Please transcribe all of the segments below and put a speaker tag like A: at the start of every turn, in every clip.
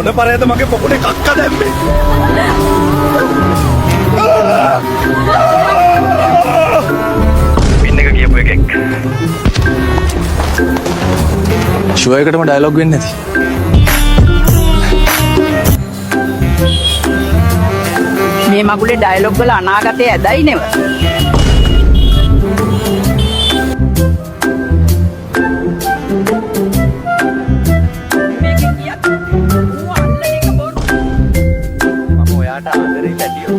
A: මොන පරේද මගේ පොකුණේ කක්ක දැම්මේ? පින් එක කියපු එකෙක්.
B: ෂෝ එකටම ඩයලොග් වෙන්නේ නැති.
C: මේ මගුලේ ඩයලොග් වල අනාගතය ඇදයි නෙව.
A: මම ඔයාට ආදරේ පැටියෝ.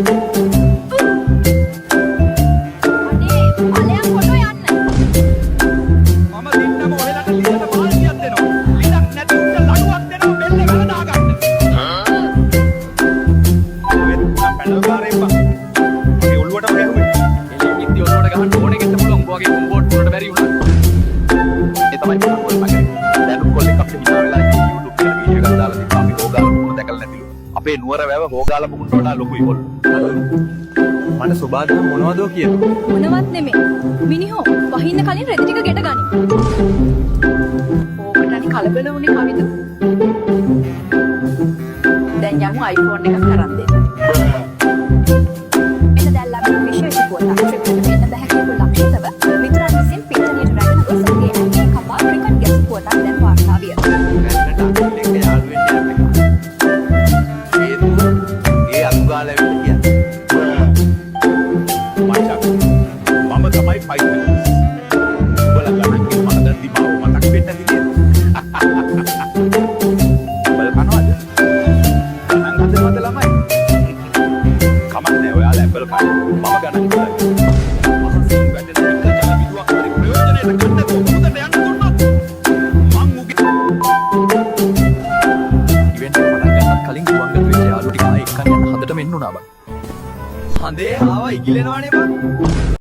A: මම දින්නම ඔයාලට ලියන්න මාල්සියක් දෙනවා. ලියක් නැති උන්ට ලඩුවක් දෙනවා බෙල්ල ගල දාගන්න. ඔය පැනල්කාරේ බා. මගේ ඔළුවටම ගැහුවේ. එළියෙන් ඉද්දි ඔළුවට ගහන්න ඕනේ ගෙන්න පුළුවන්. උඹගේ කොම්බෝඩ් වලට බැරි වුණා. ඒ තමයි මොකද මගේ. දැන් කොල්ලෙක් අපිට හිනා වෙලා YouTube එකේ වීඩියෝ එකක් දාලා තිබ්බා. අපි හොගාලා මුණ දැකලා නැතිලු. අපේ නුවර වැව හොගාලා මුණට වඩා ලොකුයි කොල්ල.
B: මට සුබාදම මොනවදෝ කියනවා.
D: මොනවත් නෙමෙයි. මිනිහෝ වහින්න කලින් රෙදි ටික ගෙට ගනි.
C: ඕකටනි කලබල වුණේ කවිද? දැන් යමු iPhone එකක් කරන් දෙන්න.
D: මෙන්න දැන් ලැබෙන විශේෂ පොතක්. ට්‍රිප් එකට වෙන්න බැහැ ලක්ෂිතව මිතුරන් විසින් පිටනියට රැගෙන ගොස් ඔහුගේ ඇඟේ කපා ක්‍රිකට් ගැස් පොතක් දැන් වාර්තා විය.
A: වැන්නට අත් එක්ක යාළු වෙන්න යන්න. ඒ අතුගාලා වෙන්න කියන්නේ. මචං මම තමයි ෆයිටර්. උඹලා ගණන් කිව්ව මම දැන් දිමාව මතක් වෙන්නේ නැති නේද? උඹලා කනවද? ගණන් හදනවද ළමයි? කමන්නේ ඔයාලා ඇපල් කන. මම ගණන් කරලා. මහසින් වැටෙන එක ජල බිඳුවක් හරි ප්‍රයෝජනෙට ගන්න කොහොමද යන්න දුන්නොත් මං උගේ
B: ඉවෙන්ට් එක පටන් ගන්නත් කලින් ගුවන්ගත් වෙච්ච යාළුවෝ ටික ආයෙ එක්කන් යන හදටම එන්න උනා බං.
A: හඳේ ආවා ඉගිලෙනවනේ බං.